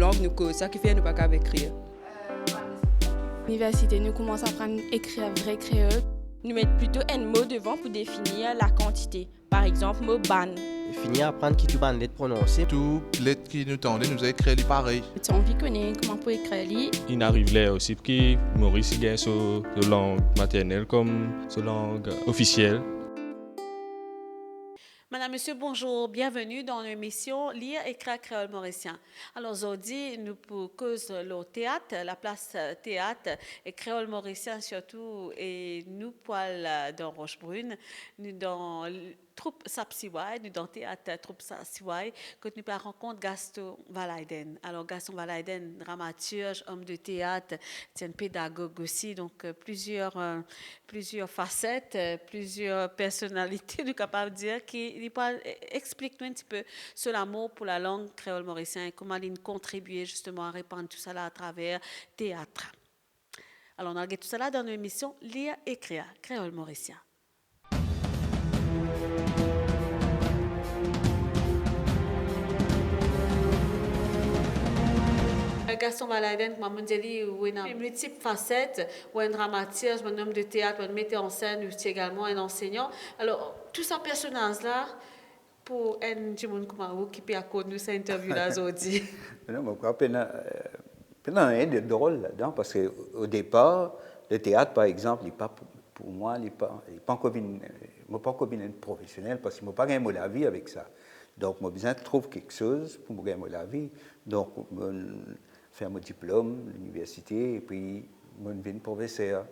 langue, nous cause ça qui fait nous pas qu'à écrire. L'université, nous commençons à apprendre à écrire vrai créole. Nous mettons plutôt un mot devant pour définir la quantité. Par exemple, mot ban. Finir à apprendre qui tu vas lettre prononcer. Tout lettre qui nous tendait, nous a écrit pareil. Tu as envie de connaître comment pour écrire. Il arrive là aussi que Maurice gagne sa langue maternelle comme sa langue officielle. Madame, Monsieur, bonjour. Bienvenue dans l'émission Lire, écrire créole mauricien. Alors aujourd'hui, nous pour cause le théâtre, la place théâtre et créole mauricien surtout, et nous poil dans Rochebrune, nous dans troupe Sapsiwai, nous dans théâtre troupe Sapsiwai, que nous pas rencontre Gaston Valaiden. Alors Gaston Valaiden, dramaturge, homme de théâtre, c'est un pédagogue aussi, donc plusieurs facettes, plusieurs personnalités, nous capables de dire qui explique-nous un petit peu sur l'amour pour la langue créole mauricienne et comment il contribue justement à répandre tout ça là à travers théâtre. Alors on a regardé tout ça là dans l'émission Lire, écrire créole mauricien. Gaston Valaiden, comme je dis, il y a une multiple facette, ou un dramaturge, un homme de théâtre, un metteur en scène, ou également un enseignant. Alors, tous ces personnages-là, pour un petit monde comme vous qui peut accorder cette interview-là aujourd'hui. Non, mais quoi, rien de drôle là-dedans, parce qu'au départ, le théâtre, par exemple, il pas, pour moi, il n'est pas encore un professionnel, parce qu'il ne m'a pas gagné la vie avec ça. Donc, j'ai besoin de trouver quelque chose pour me gagner la vie. Donc, faire mon diplôme, l'université, et puis je deviens professeur.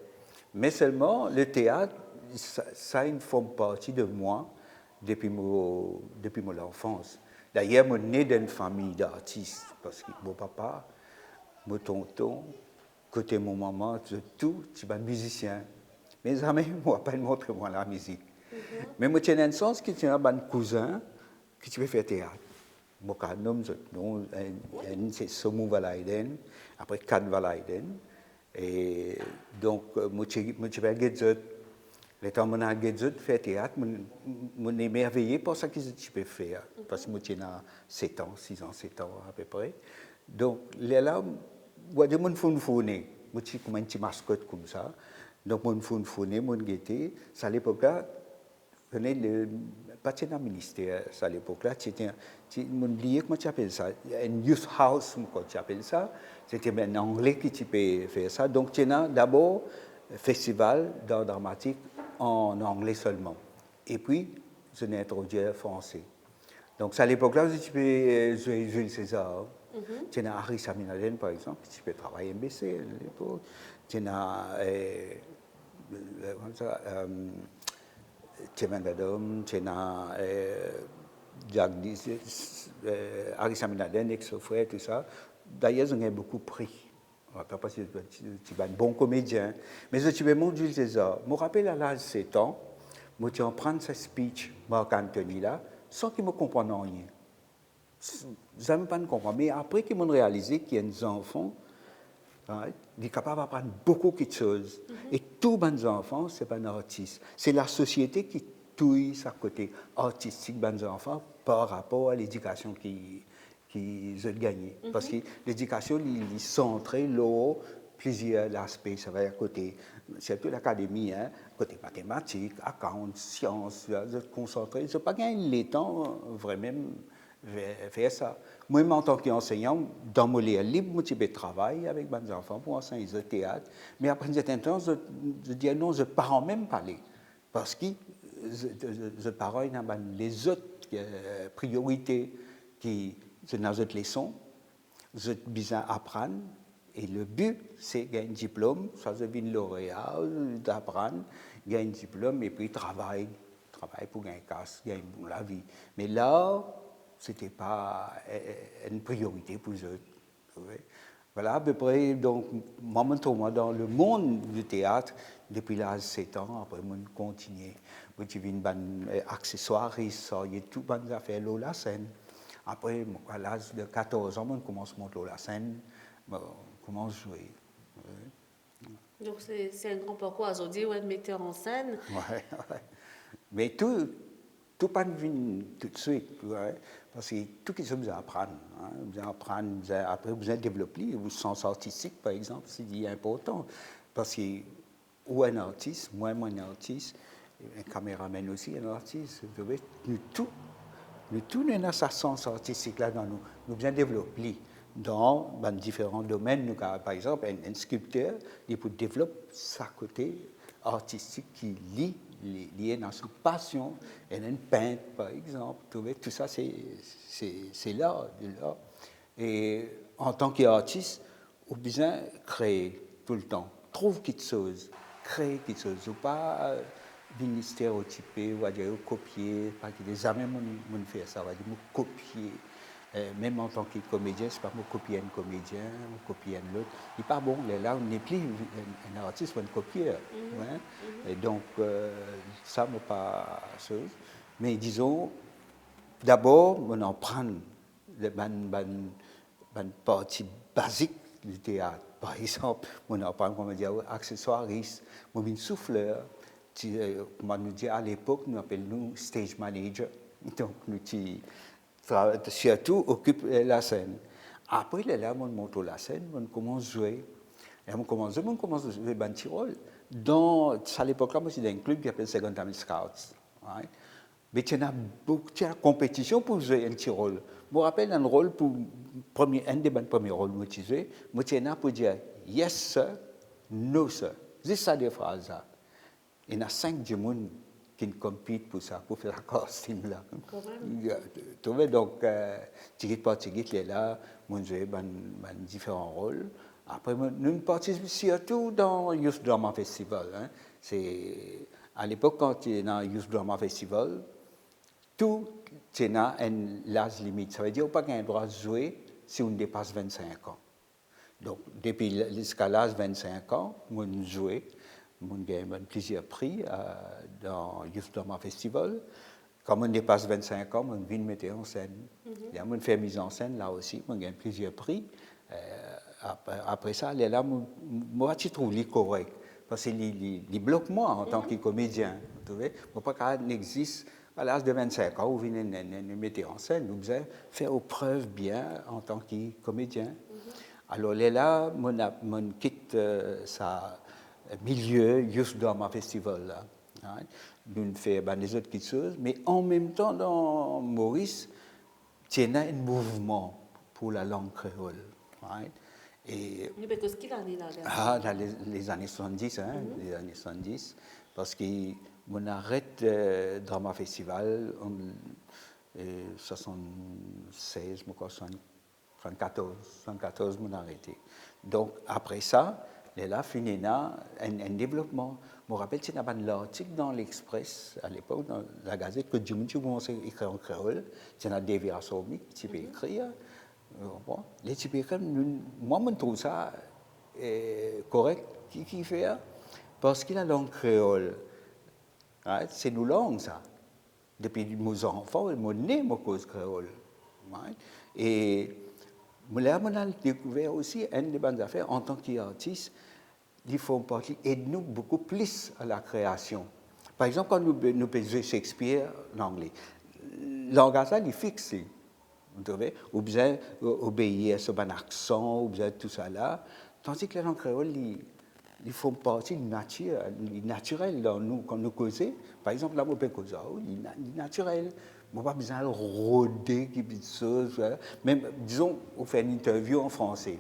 Mais seulement, le théâtre, ça une forme partie de moi depuis mon enfance. D'ailleurs, je suis né d'une famille d'artistes, parce que mon papa, mon tonton, côté mon maman, tout, c'est un musicien. Mes amis ne m'ont pas montré moi la musique. Mais moi, j'ai une sens que j'ai un cousin qui veut faire théâtre. Mon nom, c'est Somu Valaiden, après Kat Valaiden. Et donc, je vais à Gedzut. Le temps où je vais à faire théâtre, je suis émerveillé par ce que je peux faire. Parce que je suis 7 ans, 6 ans, 7 ans à peu près. Donc, là, je suis founé. Je suis comme une petite mascotte comme ça. Donc, je suis founé, je suis guetté. À l'époque-là, pas dans le ministère, à l'époque-là, c'était comment tu appelles ça, un youth house, comment tu appelles ça, c'était un anglais qui peut faire ça. Donc, tu as d'abord un festival d'art dramatique en anglais seulement. Et puis, je n'ai introduit le français. Donc, à l'époque-là, tu peux jouer Jules César. Tu as Harry Saminaden, par exemple, qui peut travailler à MBC à l'époque. Tu as Tieman Dadom, Tchena, Arissa Minaden, Exofret, tout ça. D'ailleurs, on a beaucoup pris. Parce que tu es un bon comédien. Mais je suis mon Jules César. Je me rappelle à l'âge de 7 ans, je suis en train de ce speech, Marc Anthony, là, sans qu'il me comprenne rien. Je ne pas comprendre. Mais après qu'ils m'ont réalisé qu'il y a des enfants, il est capable d'apprendre beaucoup de choses. Et tous les enfants, ce n'est pas un artiste. C'est la société qui touille sa côté artistique des enfants par rapport à l'éducation qu'ils ont gagnée. Parce que l'éducation, il est centrée là, plusieurs aspects. Ça va à côté, surtout l'académie, côté mathématiques, account, sciences, concentré. Je n'ai pas gagné le temps vraiment faire ça. Moi, en tant qu'enseignant, dans mon libre, je peux travailler avec mes enfants pour enseigner le théâtre. Mais après un certain temps, je dis non, je ne parle même pas parler. Parce que je parle dans les autres priorités qui sont dans les autres leçons. Je besoin d'apprendre. Et le but, c'est gagner un diplôme, ça devient lauréat, d'apprendre, gagner un diplôme et puis travailler pour gagner casse, gagner la vie. Mais là, ce n'était pas une priorité pour eux. Voilà, à peu près, donc, moi, dans le monde du théâtre, depuis l'âge de 7 ans, après, je continue. Je viens des accessoires, il y a toutes les affaires de la scène. Après, à l'âge de 14 ans, je commence à monter la scène, je commence à jouer. Donc, c'est un grand parcours aujourd'hui, un metteur en scène. Oui. Mais tout tout pas vient tout de suite, ouais, parce que tout ce que vous apprendre, hein, vous apprendre, après vous développer, vous sens artistique par exemple, c'est important, parce que ou un artiste, moi un artiste, un caméraman aussi un artiste, vous voyez, nous tous nous avons ce sens artistique là dans nous, nous bien développer dans différents domaines, nous, par exemple un sculpteur, il peut développer sa côté artistique qui lié dans sa passion, et un peintre par exemple, tout ça c'est l'art. Et en tant qu'artiste, on a besoin de créer tout le temps, trouve quelque chose, créer quelque chose, ou pas venir stéréotypé, ou dire copier, parce que les amis m'ont fait ça, on va dire copier. Même en tant que comédien, c'est pas moi copier un comédien, copier un autre. Il n'est pas bon, là, on n'est plus un artiste, on est un copieur. Hein? Et donc, ça, n'est pas chose. Mais disons, d'abord, on en prend une partie basique du théâtre. Par exemple, on en prend, comment dire, accessoiriste, on un souffleur. Comment nous dit à l'époque, nous appelons stage manager. Donc, nous surtout occupe la scène. Après, là, on monte la scène, on commence à jouer. Et on commence à jouer un petit rôle. À l'époque-là, moi, j'étais dans un club qui s'appelle Second Time Scouts. Right? Mais il y a beaucoup de compétition pour jouer un petit rôle. Je me rappelle un rôle pour un des premiers rôles que j'ai joué. Moi, je suis pour dire yes, sir, no, sir. C'est ça des phrases. Il y a 5 personnes qui compétent pour ça, pour faire la costume là. Tu vois, donc, tigit par tigit, là, on joue dans différents rôles. Après, nous participons surtout dans le Youth Drama Festival. Hein. C'est, à l'époque, quand tu es dans le Youth Drama Festival, tout est à l'âge limite. Ça veut dire qu'on n'a pas le droit de jouer si on dépasse 25 ans. Donc, depuis jusqu'à l'âge de 25 ans, on joue. On gagne plusieurs prix dans le Youth Drama Festival. Quand on dépasse 25 ans, on vient mettre en scène. On fait mise en scène là aussi, on gagne plusieurs prix. Après ça, là, moi, je trouve les correct. Parce que les bloquent moi en tant que comédien. Vous voyez, pas qu'à n'existe à l'âge de 25 ans, vous venez mettre en scène, vous devez faire preuve bien en tant que comédien. Alors là, on quitte ça. Milieu, juste dans ma festival là. Hein. Nous faisons des autres choses, mais en même temps, dans Maurice, il y a un mouvement pour la langue créole. Hein. Et, dans les années 70, hein, les années 70, parce qu'on arrête Drama Festival en 76, 74, on a arrêté. Donc, après ça, là, finina un développement. Je me rappelle, il y avait l'article dans l'Express, à l'époque, dans la Gazette, que Jimmy commençait à écrire en créole. Il y a David Rassoumi qui peut écrire. Les types écrire, moi, je trouve ça correct. Qui fait? Parce que la langue créole, right, c'est nos langues, ça. Depuis mes enfants, ils m'ont né, ma cause créole. Right? Et là, on a découvert aussi une des bonnes affaires en tant qu'artiste. Ils font partie, aide-nous beaucoup plus à la création. Par exemple, quand nous faisons Shakespeare en anglais, le langage est fixé. Ou bien obéir à son accent, ou bien tout ça là. Tandis que la langue créole, ils font partie naturelle dans nous, quand nous causons. Par exemple, là, on peut causer, il est naturel. On n'a pas besoin de rôder quelque chose. Même, disons, on fait une interview en français.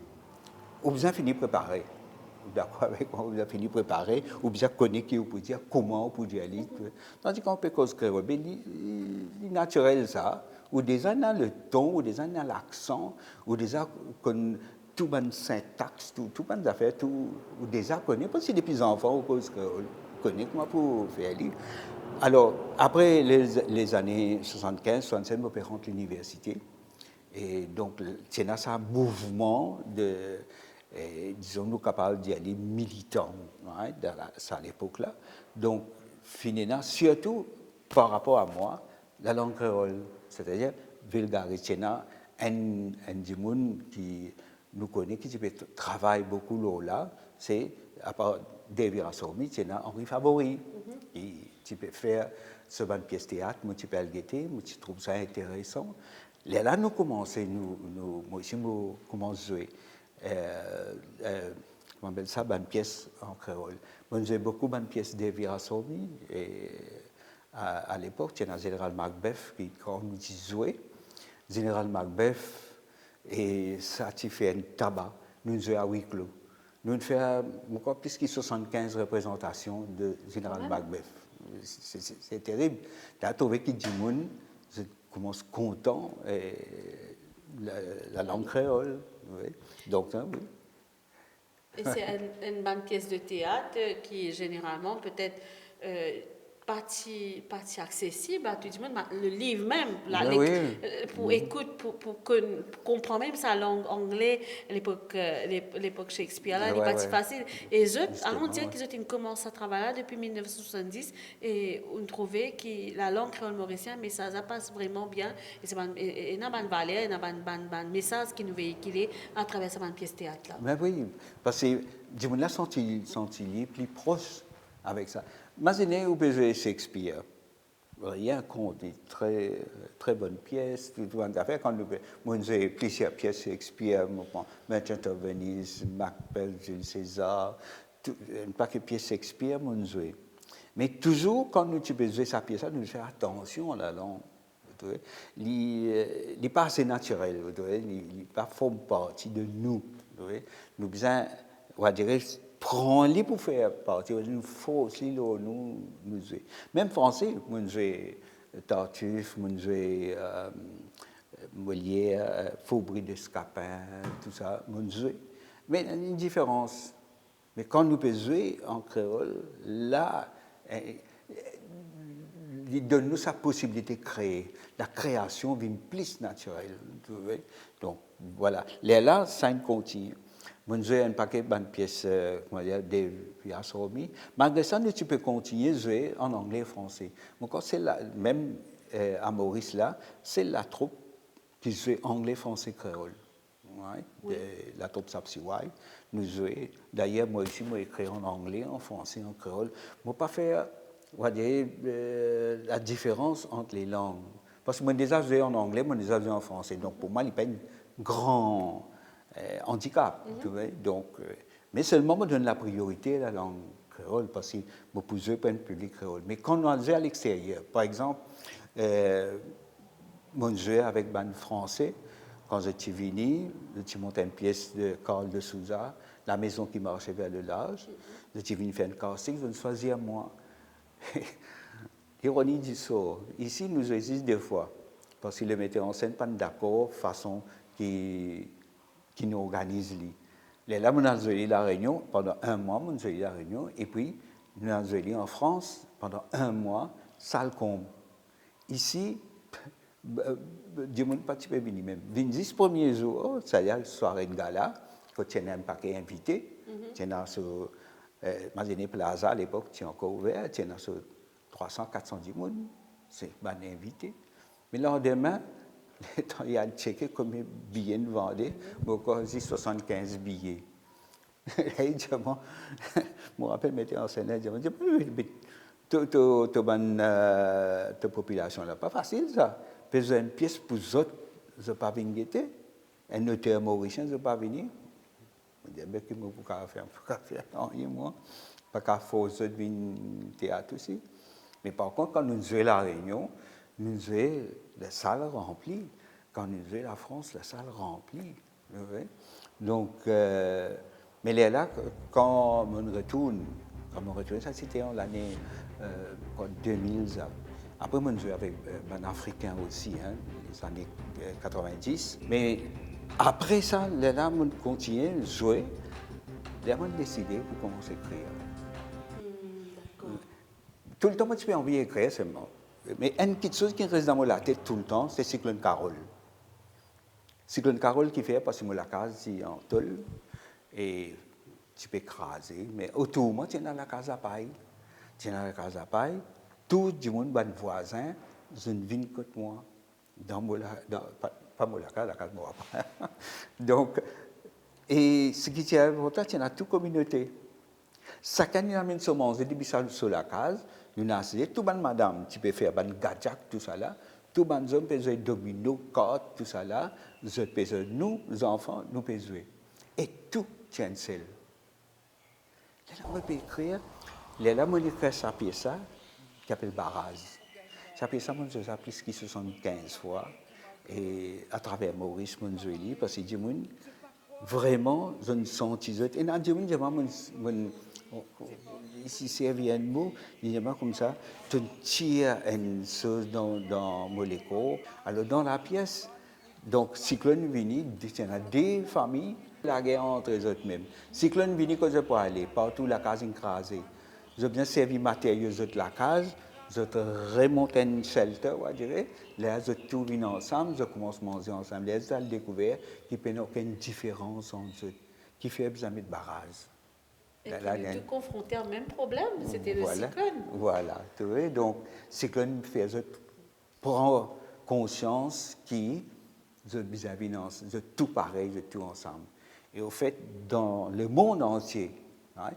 On a besoin de finir préparer. D'accord avec moi, on a fini préparer, ou bien connaître qui on peut dire, comment on peut dire. Tandis qu'on peut cause créole, c'est naturel ça. Ou déjà dans le ton, ou déjà dans l'accent, ou déjà tout le syntaxe, tout le affaires, ou déjà connaît, parce que depuis enfants, on cause créole, connaît comment pour faire. Alors, après les années 75, 67, je rentre à l'université. Et donc, c'est dans un mouvement de, disons-nous, capable d'y aller militant, hein, à l'époque-là. Donc, finalement, surtout par rapport à moi, la langue créole, c'est-à-dire vulgarité, un monde qui nous connaît, qui travaille beaucoup là, c'est, à part David Rassoumi, c'est Henri Favori. tu peux faire ce bonne pièce théâtre, moi tu peux le guetter, moi tu trouves ça intéressant. Là, nous commençons, moi aussi, nous commençons à jouer. On appelle ça bonne pièce en créole. Moi, j'ai beaucoup de pièces d'Evira Somi, et à l'époque, il y a un général Macbeth qui, quand nous jouait, général Macbeth, et ça, tu fais un tabac, nous jouons à huis clos. Nous faisons encore plus que 75 représentations de général Macbeth. C'est terrible. Tu as trouvé qu'il dit moun, je commence content, et la langue créole. Oui. Donc, hein, oui. Et c'est une bonne pièce de théâtre qui est généralement peut-être partie accessible à tout le monde. Le livre même, pour écoute, pour comprendre même sa langue anglaise, l'époque Shakespeare, là, il n'est pas si facile. Et on dirait qu'ils ont commencé à travailler là depuis 1970 et on trouvait que la langue créole mauricienne, mais ça passe vraiment bien. Et c'est une bonne valeur, une bonne message qui nous véhicule à travers cette pièce de théâtre là. Mais oui, parce que je me l'ai senti plus proche avec ça. Imaginez où peut Shakespeare. Rien contre, très, très bonne pièce, tout affaire. Quand nous avons plusieurs pièces Shakespeare, Merchant of Venice, Macbeth, Jules César, un paquet de pièces Shakespeare, nous jouons. Mais toujours, quand nous jouons sa pièce, nous faisons attention à la langue. Il n'est pas assez naturel, il n'est pas forme partie de nous. Nous besoin, on va dire, prends-les pour faire partie. Il faut aussi nous jouer. Même français, nous jouons Tartuffe, nous jouons Molière, Faubry de Scapin, tout ça, nous jouons. Mais il y a une différence. Mais quand nous pouvons jouer en créole, là, il donne nous sa possibilité de créer. La création vient plus naturelle. Donc, voilà. Là, ça continue. Moi, j'ai un paquet de pièces, depuis Assomi. Malgré ça, tu peux continuer à jouer en anglais et français. Donc, c'est même à Maurice, là, c'est la troupe qui joue anglais, français, créole. Oui. La troupe Sapsiwai, nous jouons. D'ailleurs, moi aussi, moi, écrit en anglais, en français, en créole. Moi, pas faire, on va dire, la différence entre les langues. Parce que moi, déjà joué en anglais, moi, déjà joué en français. Donc, pour moi, il n'y a pas un grand handicap. Tu vois? Donc, mais seulement, on donne la priorité à la langue créole, parce que je peux jouer pour un public créole. Mais quand on joue à l'extérieur, par exemple, on joue avec un français. Quand je suis venu, je monté une pièce de Carl de Souza, La maison qui marchait vers le large. Je suis venu faire un casting, je me choisis à moi. Ironie du sort. Ici, nous existons deux fois, parce que le metteur en scène n'est pas d'accord façon qui nous organise. Là, nous avons joué la Réunion pendant un mois, nous avons joué la Réunion, et puis nous avons joué en France pendant un mois, salle comble. Ici, du monde pas venir même. 10 premiers jours, ça y est, soirée de gala, quand il y a un paquet invité, il y a sur Mazene Plaza à l'époque, qui est encore ouvert, il y a sur 300, 410 personnes, c'est un invité. Mais le lendemain, il y a checké combien de billets nous vendaient, encore 75 billets. Là, il dit, je me rappelle, mettre en scène, il dit, ta population là, pas facile ça. Faire une pièce pour les autres, je ne pas venir guetter. Un auteur mauricien, je ne pas venir. Je dis, mais qu'est-ce que je peux faire? Non, moi, pas qu'à force de venir théâtre aussi. Mais par contre, quand nous jouons la Réunion, nous jouons la salle remplie. Quand nous jouons la France, la salle remplie. Donc, mais là, quand on retourne, ça c'était en l'année 2000. Après, on jouait avec un Africain aussi, les années 90. Mais après ça, là, on continue à jouer. Là, on a décidé pour commencer à écrire. Tout le temps, moi, je peux envie d'écrire seulement. Mais une petite chose qui reste dans la tête tout le temps, c'est Cyclone Carole. Cyclone Carole qui fait parce que la case est en tôle et tu peux écraser. Mais autour de moi, tu es dans la case à paille. Tu es dans la case à paille. Tout le monde, bon voisin, je ne vis que moi. Pas Molaka, la case moi. Donc, et ce qui est important, c'est dans toute communauté. Chacun il amène son manger depuis ça sur la case. Nous avons tout ban madame, tu peux faire ban gadjak, tout ça là. Tout ban hommes peut jouer domino, cartes, tout ça là. Je peux jouer, nous, les enfants, nous peut jouer. Et tout tient seul. Là, on peut écrire. Là, on écrit sa pièce qui s'appelle Baraz. Sa pièce, on a plus que 75 fois. Et à travers Maurice Monzueli, parce qu'il dit, vraiment, je ne sens pas. Et dans le ici, c'est un mot, il y a comme ça, tu tires une chose dans mon écho. Alors, dans la pièce, donc, Cyclone Vini, il y a des familles, la guerre entre eux autres même. Cyclone Vini, quand je peux aller, partout la case écrasée. J'ai bien servi matériaux de la case, je remonte un shelter, on dirait. Là, je tout venu ensemble, je commence à manger ensemble. Là, j'ai découvert qu'il n'y a aucune différence entre eux, qui fait besoin de barrage. Et puis, tout confronté au même problème, c'était le cyclone. Voilà, tu vois, donc, cyclone fait prendre conscience qui, vis-à-vis de tout pareil, de tout ensemble. Et au fait, dans le monde entier, hein,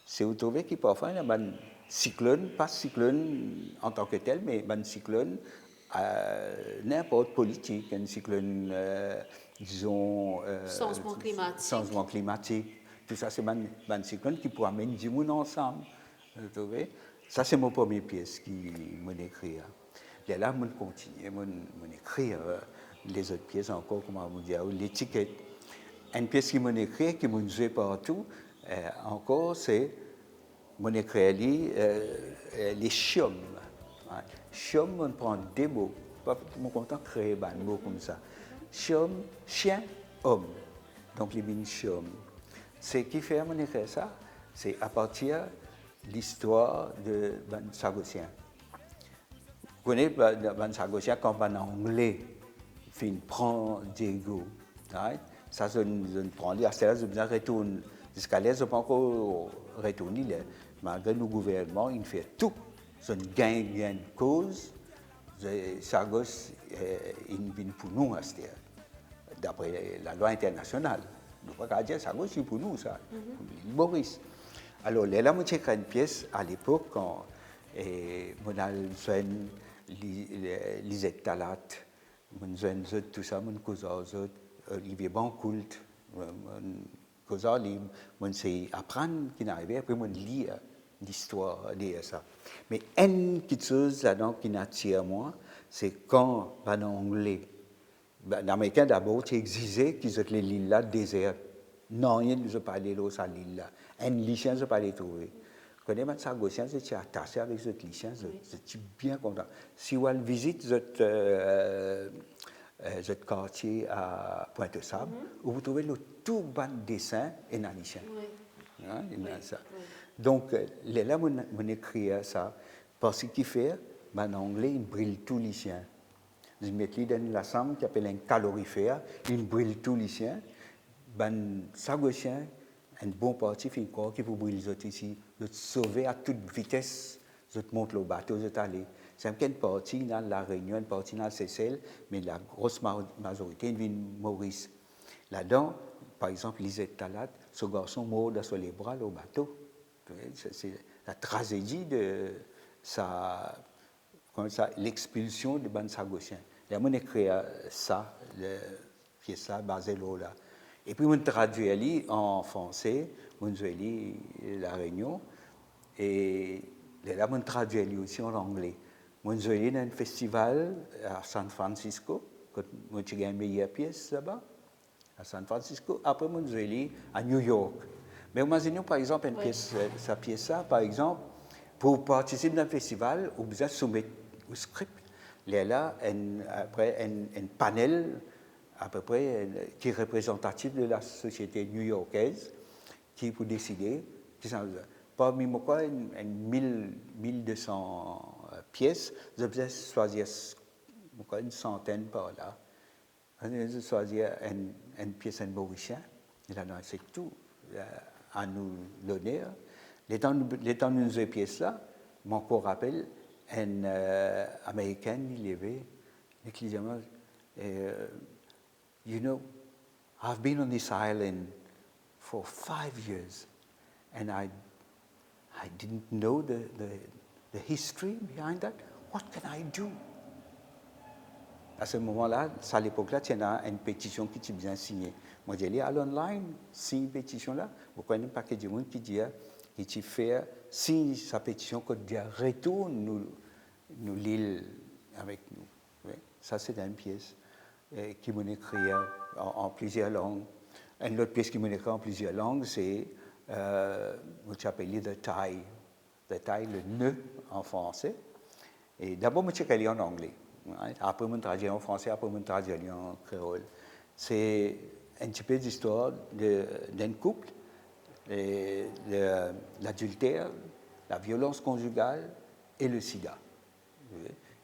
c'est vous trouvez qu'il parfois il y a un cyclone, pas cyclone en tant que tel, mais un cyclone n'importe politique, un cyclone, disons, changement climatique. Tout ça, c'est un cyclone qui peut amener du monde ensemble. Vous trouvez? Ça, c'est mon première pièce qui m'a écrit. Et là, je continue, je écrire les autres pièces encore, comment on dit, l'étiquette. Une pièce qui m'a écrit, qui m'a joué partout, encore, c'est mon écrit les chiomes. Chiom, on prend des mots. Pas mon content créer un mot comme ça. Chiom, chien, homme. Donc, les mini chiom. C'est qui fait mon écrit ça? C'est à partir de l'histoire de Ban Sagossien. Vous connaissez Ban Sagossien quand en anglais, il prend Diego. Right? Ça, je prends lui. À ce là je me retourne. Jusqu'à là, je ne peux pas encore retourner. Malgré le gouvernement, il fait tout. Je gagne une cause. Sagos, il vient pour nous, d'après la loi internationale. Nous ne pouvons pas dire Sagos, c'est pour nous, ça. Maurice. Alors, là, j'ai écrit une pièce à l'époque quand mon alzheimer, Lisette Talat, mon jeune tout ça, mon cousin, Olivier Bancoult, mon cousin, mon c'est apprendre qui n'arrivait, après mon lire l'histoire de ça. Mais une petite chose là-dedans qui m'attire moi, c'est quand en anglais, l'américain d'abord, tu exigeais qu'ils aient les lignes là désert. Non, il ne pas aller là, ça l'île là. Un lycéen, je ne pas les trouver. Quand on est Sagossien, je suis attaché avec ce lycéen, je suis bien content. Si on visite ce quartier à Pointe-aux-Sables, vous trouvez le tout bon dessin et un lycéen. Donc, là, on écrit ça. Parce qu'il fait, en anglais, il brille tout lycéen. Je mets dans la chambre qui appelle un calorifère, il brille tout lycéen. Ben, Sagossien, un bon parti, il corps qui vous brille ici, de sauver à toute vitesse, je te monte le bateau, je t'allais. C'est une partie dans la Réunion, une partie dans Seychelles, mais la grosse majorité vient Maurice. Là-dedans, par exemple, Lisette Talat, ce garçon mort sur les bras au bateau. C'est la tragédie de l'expulsion de Ban Sagossien. Là, on écrit ça, pièce ça, basé là. Et puis, on traduit en français, on traduit la Réunion, et là, on traduit aussi en anglais. On traduit dans un festival à San Francisco, quand on a gagné une meilleure pièce là-bas, à San Francisco. Après, on traduit à New York. Mais imaginez, par exemple, une pièce, sa pièce, par exemple, pour participer dans un festival, on besoin de soumettre au script. Là, après, un panel à peu près qui est représentatif de la société new-yorkaise, qui peut décider, parmi moi, 1200 pièces, je vais choisir une centaine par là. Je vais choisir une pièce en mauricien, et là, c'est tout à nous l'honneur. Les temps de nous pièces là, mon corps rappelle un Américain, il avait, you know, I've been on this island for 5 years, and I didn't know the history behind that. What can I do? À ce moment-là, à l'époque-là, il y a une pétition qui est bien signée. Moi, j'ai dit à l'online, signe une pétition-là. Vous connaissez pas que du monde qui dit, qui fait, signe sa pétition, qu'on dit, retourne nous l'île avec nous. Oui. Ça, c'est une pièce qui m'a écrit en plusieurs langues. Une autre pièce qui m'a écrit en plusieurs langues, c'est, je appelle The Tie. The Tie, le nœud en français. Et d'abord, je l'ai en anglais. Après, je traduis en français, après, je traduis en créole. C'est un petit peu d'histoire d'un couple, l'adultère, la violence conjugale et le sida.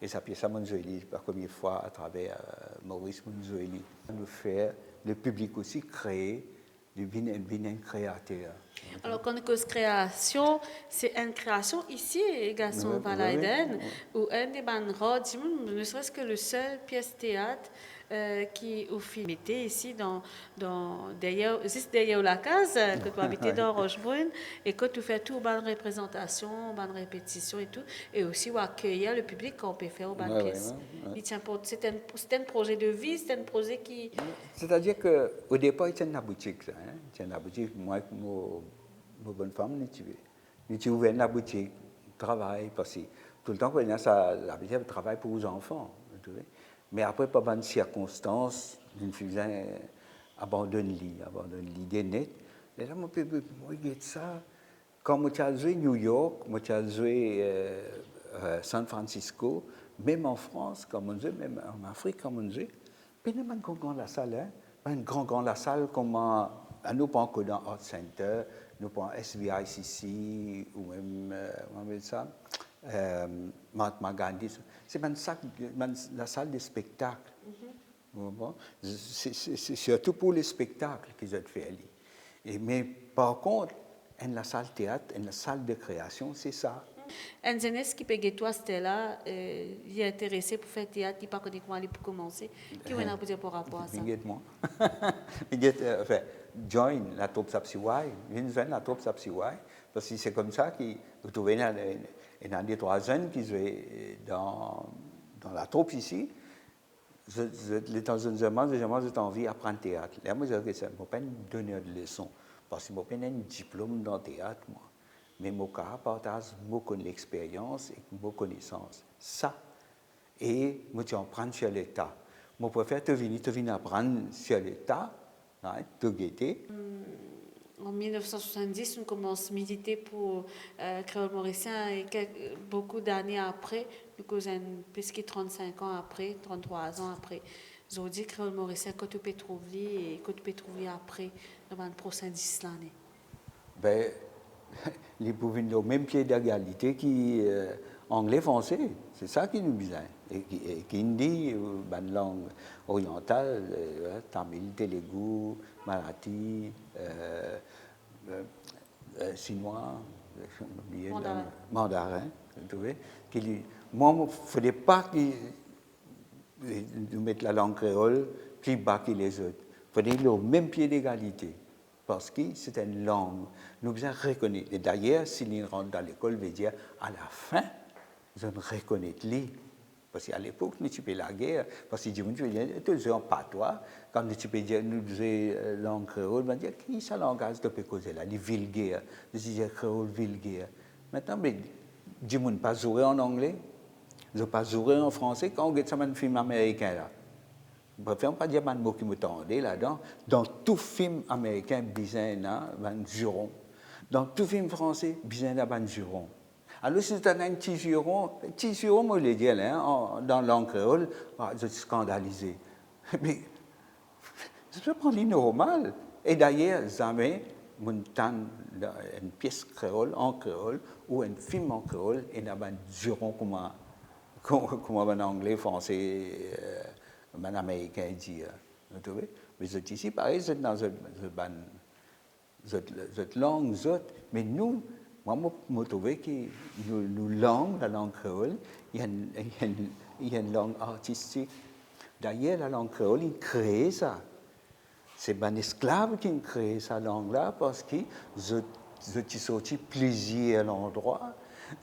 Et ça pièce à Monzoeli, la première fois à travers Maurice Monzoeli. Nous faire le public aussi créer du bien créateur. Alors, quand on cause création, c'est une création ici, Gaston Van Eyden, où un des bandes ne serait-ce que le seul pièce théâtre qui au film était ici juste derrière la case que tu habitais dans Rochebrune et que tu fais tout bonne représentation, bonne répétition et tout, et aussi accueillir le public qu'on peut faire aux bonnes pièces. C'est un projet de vie, c'est un projet qui. C'est-à-dire qu'au départ, il y a une boutique, il y a une boutique, moi et ma bonne femme, nous avons ouvert une boutique, travail, parce que tout le temps, on a la boutique travail pour les enfants. Mais après, pas mal de circonstances, une fille abandonne l'idée nette. Et là, moi, je regarde ça. Quand moi, j'ai joué New York, moi, j'ai joué San Francisco, même en France, comme on dit, même en Afrique, comme on dit, puis nous avons grand la salle, une grand la salle, comme nous pas encore dans Art Center, nous pas SVICC, ou même, on va dire ça. Mahatma Gandhi, c'est la salle de spectacle. C'est surtout pour les spectacles qu'ils ont fait. Mais par contre, la salle théâtre, la salle de création, c'est ça. Un jeunesse qui peut toi, Stella, il est intéressé pour faire théâtre, il n'est pas connu comment aller pour commencer. Qu'est-ce qu'on a pour dire par rapport à ça? Enfin, join la troupe Sapsiwai, join la troupe Sapsiwai, parce que c'est comme ça que vous trouvez un des 3 jeunes qui jouent dans la troupe ici. Dans un moment, j'ai envie d'apprendre le théâtre. Là, moi, je ne suis pas un donneur de leçons, parce que je n'ai pas un diplôme dans le théâtre, moi. Mais je partage beaucoup l'expérience et beaucoup connaissance. Ça. Et moi, je apprends sur l'état. Je préfère te venir apprendre sur l'état, te guetter. En 1970, on commence à militer pour Créole Mauricien et beaucoup d'années après, plus que 35 ans après, 33 ans après, ils ont dit Créole Mauricien, que tu peux trouver et que tu peux trouver après, dans les prochaines 10 années. Ben, les pouvoirs au même pied d'égalité qu'anglais-français, c'est ça qui nous besoin. Et hindi, une langue orientale, tamil, telugu, marathi, chinois, mandarin. Moi, il ne fallait pas nous mettre la langue créole plus bas que les autres. Il fallait aller au même pied d'égalité. Parce que c'est une langue. Nous devons reconnaître. Et d'ailleurs, si l'on rentre dans l'école, veut dire à la fin, nous devons reconnaître les. Parce qu'à l'époque, nous avons la guerre. Parce que tu veux dire, tu es en patois. Quand tu peux dire, nous avons langue créole, on va dire, qui est ce langage de peut causer là? Les vulgaires. Nous disons créole vulgaire. Maintenant, tu ne peux pas jouer en anglais. Tu ne peux pas jouer en français quand on regarde un film américain là. Je ne préfère pas dire un mot qui me tendait là-dedans. Dans tout film américain, il y a un juron. Dans tout film français, il y a un juron. Alors, si tu as un petit juron, moi, je l'ai dit, dans langue créole, je suis scandalisé. Mais, je prends les normal. Et d'ailleurs, jamais, une pièce créole, en créole, ou un film en créole, il y a un juron comme en anglais, français, un américain dit. Mais c'est ici, pareil, c'est dans cette langue, mais nous, moi, je trouve que la langue créole, il y a une langue artistique. D'ailleurs, la langue créole, il crée ça. C'est un esclave qui crée cette langue-là parce que je suis sorti plaisir à l'endroit,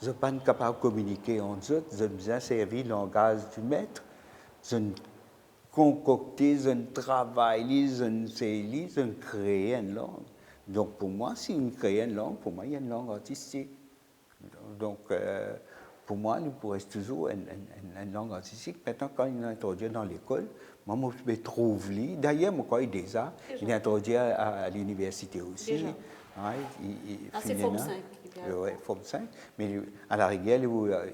je ne suis pas capable de communiquer entre eux, je me bien servi le langage du maître, je ne concocter, je ne travaille, je ne sais, je ne crée une langue. Donc pour moi, si on crée une langue, pour moi, il y a une langue artistique. Donc pour moi, nous pourrions toujours une langue artistique. Maintenant, quand il est introduit dans l'école, moi, je trouve lui. D'ailleurs, moi, quand il est déjà, il est introduit à l'université aussi. Déjà. C'est Forme 5. Oui, Forme 5. Mais à la rigueur,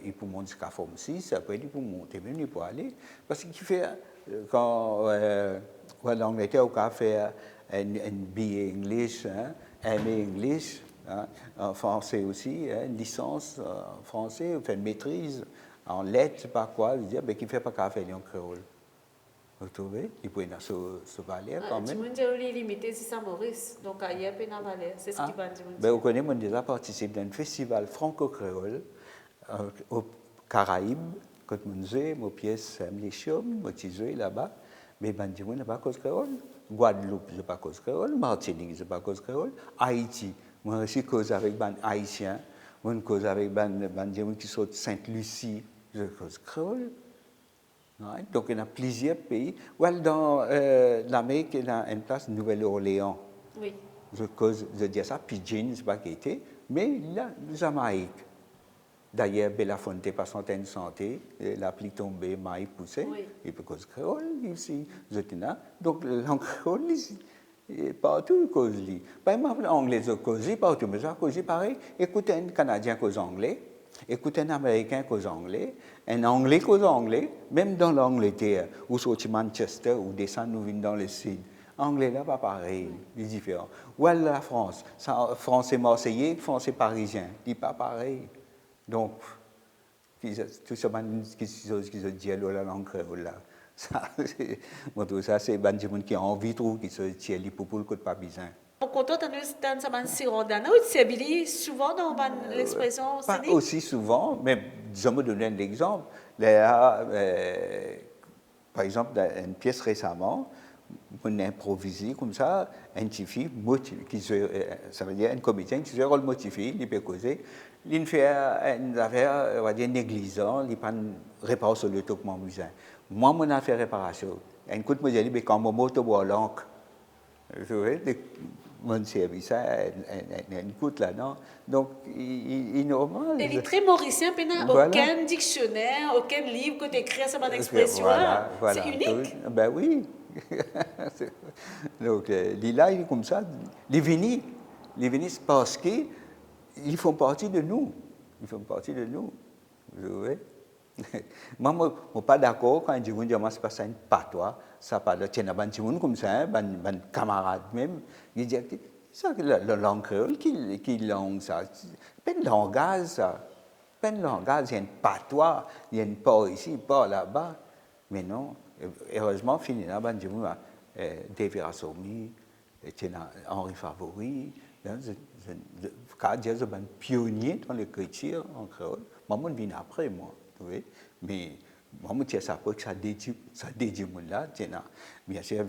il peut monter jusqu'à Forme 6, après il peut monter, même il peut aller. Parce qu'il fait, quand en Angleterre, on fait une BA English, MA English, en français aussi, une licence en français, on fait une maîtrise en lettres, je sais pas quoi, je dis, ben, qui fait pas qu'à faire en créole. Vous trouvez? Il peut y avoir ce valeur quand même. Tu me dis que les limité, c'est ça, Maurice. Donc, il y a un valeur. C'est ce qui va dire. Ben, vous connaissez, moi, déjà participé d'un festival franco-créole aux Caraïbes, quand je jouais, ma pièce Les Chiomes, moi, je jouais là-bas, mais ben, je ne pas cause créole. Guadeloupe, je ne pas cause créole. Martinique, je ne pas cause créole. Haïti, moi, je cause avec des Haïtiens. Moi, je cause avec des qui sont de Sainte-Lucie, je cause créole. Ouais, donc, il y a plusieurs pays. Well, dans l'Amérique, il y a une place Nouvelle-Orléans. Oui. Je dis ça, Pidgin, je ne sais pas qui était, mais il y a la Jamaïque. D'ailleurs, Belafonte passe en santé, la pluie tombée, maïs poussé, et puis cause créole ici, donc la langue créole ici, partout cause li. Par exemple, l'anglais cause partout, mais ça cause pareil. Écoutez un Canadien cause anglais. Écoutez un Américain cause anglais, un Anglais cause anglais, même dans l'Angleterre, ou sur Manchester, ou descend nous venons dans le sud. Anglais là, pas pareil, c'est différent. Ou alors la France, français marseillais, français parisien, c'est pas pareil. Donc, tout ça, qui se dit la langue créole là. Ça, c'est des gens qui ont envie de trouver, qui se tiennent les poupoules que pas besoin. Pour qu'on t'entende dans sa man sirondana, ou tu souvent dans l'expression Pas scénique? aussi souvent, mais je me donne un exemple. Par exemple, dans une pièce récemment, on a improvisé comme ça, une fille, ça veut dire un comédien qui se rôle motivé, il peut causer. Il fait une affaire, on va dire, négligente, il ne répare pas sur le truc mon musin. Moi, mon affaire réparation. Un coup de moi, j'ai dit, quand mon moto boit l'encre, vous voyez, mon service, une coûte là, non? Donc, il est normal. Il est très mauricien, puis il n'y a aucun dictionnaire, aucun livre que tu écris à cette expression-là. Voilà, c'est unique. Ben oui. Donc, là, il est comme ça. Les Vénis, c'est parce qu'ils font partie de nous. Ils font partie de nous. Vous voyez? Moi, je ne suis pas d'accord quand je dis que c'est pas ça une patois, ça pas de tiens ban gens comme ça, ban camarades même, ils disent que ça la langue créole qui langue ça, pas un langage ça, pas un langage, il y a une patois, il y a une pas ici, pas là-bas, mais non, heureusement fini là ban gens David Rassoumi, Henri Favori, car je suis un pionnier dans l'écriture en créole, moi je viens après moi. Oui, mais moi, je sais pas que ça dédie là. Bien sûr,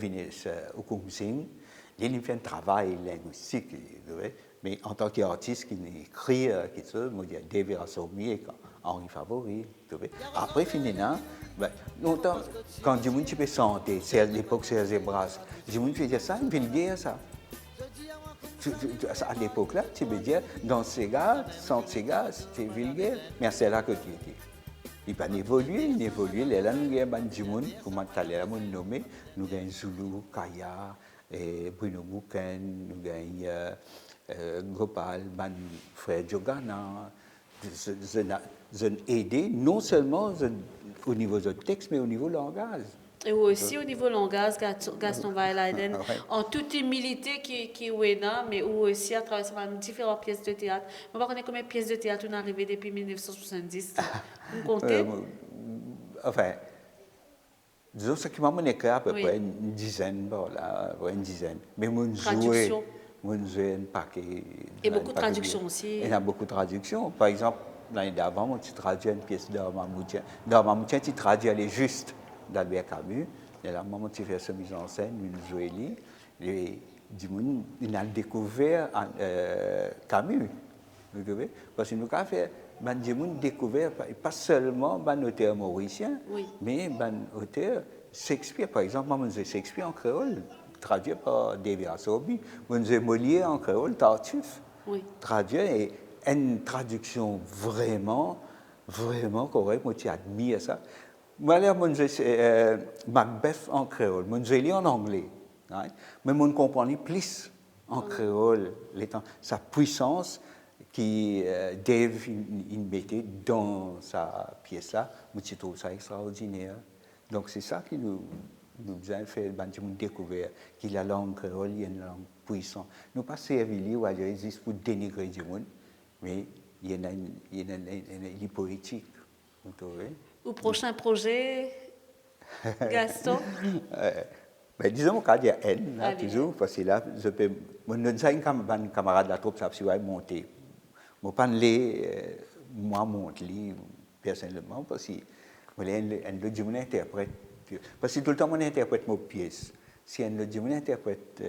au Kumsing, il fait un travail linguistique, mais en tant qu'artiste qui écrit, moi, je dis David Rassoumi et Henri Favori. Après, finalement, longtemps, quand je me suis santé, c'est à l'époque Serge Brasse, je me suis dit ça, une vulgaire, ça. À l'époque là, tu veux dire, dans ces gars, sans ces gars, c'était vulgaire, mais c'est là que tu étais. Il va évoluer, les langues, il y a des gens, comme tu as nommé, nous avons Zulu, Kaya, Bruno Mouken, nous avons Gopal, frère Jogana, ils ont aidé non seulement au niveau du texte, mais au niveau du langage. Et aussi au niveau langage, Gaston Weileiden, en toute humilité qui est là, mais aussi à travers différentes pièces de théâtre. On va connaître combien de pièces de théâtre on est arrivé depuis 1970. Vous comptez? Enfin, disons ce qui m'a écrit à peu près une dizaine, voilà, une dizaine. Mais mon joué un paquet. Et beaucoup de traductions aussi. Il y a beaucoup de traductions. Par exemple, l'année d'avant, tu traduis une pièce d'Armamoutien. D'Armamoutien, tu traduis Elle est juste d'Albert Camus. Et là, maman, tu fais sa mise en scène, une jolie. Et il a découvert Camus. Vous savez? Parce que nous avons fait des gens découvert pas seulement des auteurs mauriciens, mais des auteurs Shakespeare. Par exemple, moi, je Shakespeare en créole, traduit par David Assobi. Moi, je Molière en créole, Tartuffe. Traduit, et une traduction vraiment correcte. Moi, j'admire ça. Moi, je Macbeth en créole. Moi, je lis en anglais. Right? Mais je comprends plus en créole sa puissance qui Dave il mettait dans sa pièce là. Moi, je trouve ça extraordinaire. Donc c'est ça qui nous a fait découvrir que la langue créole est une langue puissante. Nous pas servir ou aller juste pour dénigrer du monde, mais il est poétique. Au prochain projet, Gaston? Ben, disons qu'il y a N, là, toujours, parce que là, je peux. Mon camarade de la troupe, ça va monter. Je ne peux pas moi monter personnellement, parce que je interprète. Parce que tout le temps, on interprète mes pièces. Si on interprète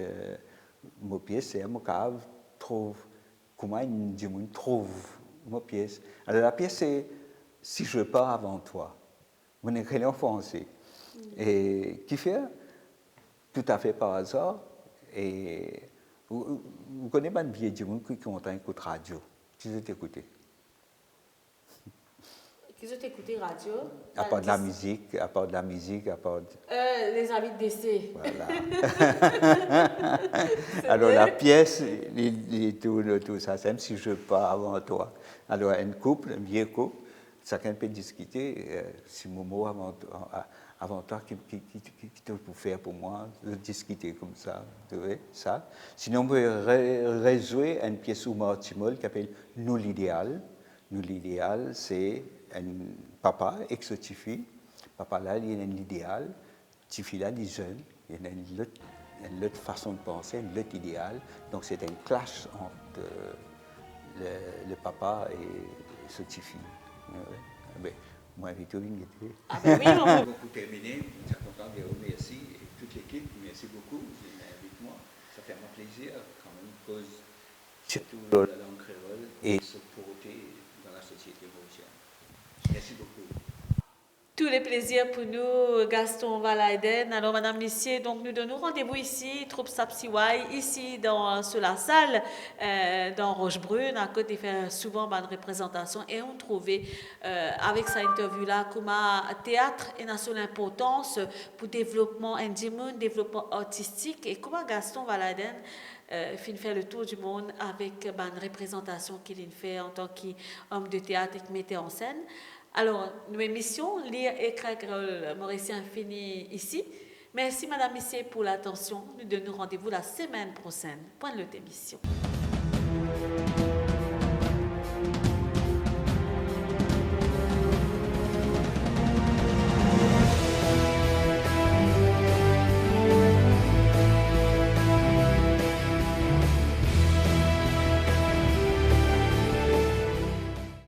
mes pièces, c'est mon cave trouve. Comment on trouve mes pièces? Alors, la pièce, c'est Si je pars avant toi. Mon écrit en français. Et qui fait? Tout à fait par hasard. Et vous connaissez pas une vieille du monde qui ont écouté radio. Qui vous écoutez? Qui vous écoutez radio? À part de la musique, à part... Les amis de décès. Voilà. Alors la pièce, tout ça, c'est Si je pars avant toi. Alors un vieux couple, chacun peut discuter si mon mot avant toi, qui te peut faire pour moi, de discuter comme ça, ça. Sinon, on peut rejouer une pièce ou Martimol qui s'appelle Nous l'idéal. Nous l'idéal, c'est un papa et sa petite fille. Papa là, il y a un idéal, petite fille là, il est jeune, il y a une autre façon de penser, un autre idéal. Donc c'est un clash entre le papa et sa petite fille. Moi, Victor, il était. Ah ben oui, on peut. Pour terminer, je suis content de remercier toute l'équipe. Merci beaucoup. Vous êtes avec moi. Ça fait un plaisir quand même, cause surtout la langue créole et se porter dans la société mauricienne. Merci beaucoup. Tous les plaisirs pour nous, Gaston Valaiden. Alors, Madame Messier, donc nous donnons rendez-vous ici, Troupe Sapsiwai, ici sur la salle, dans Rochebrune, à côté, fait souvent une représentation. Et on trouvait, avec cette interview-là, comme théâtre et son importance pour le développement indien, développement artistique, et comment Gaston Valaiden fait le tour du monde avec une représentation qu'il fait en tant qu'homme de théâtre et metteur en scène. Alors, nos émissions, lire et écrire créole mauricien finit ici. Merci Madame Messier pour l'attention. Nous donnons rendez-vous la semaine prochaine. Point de l'émission.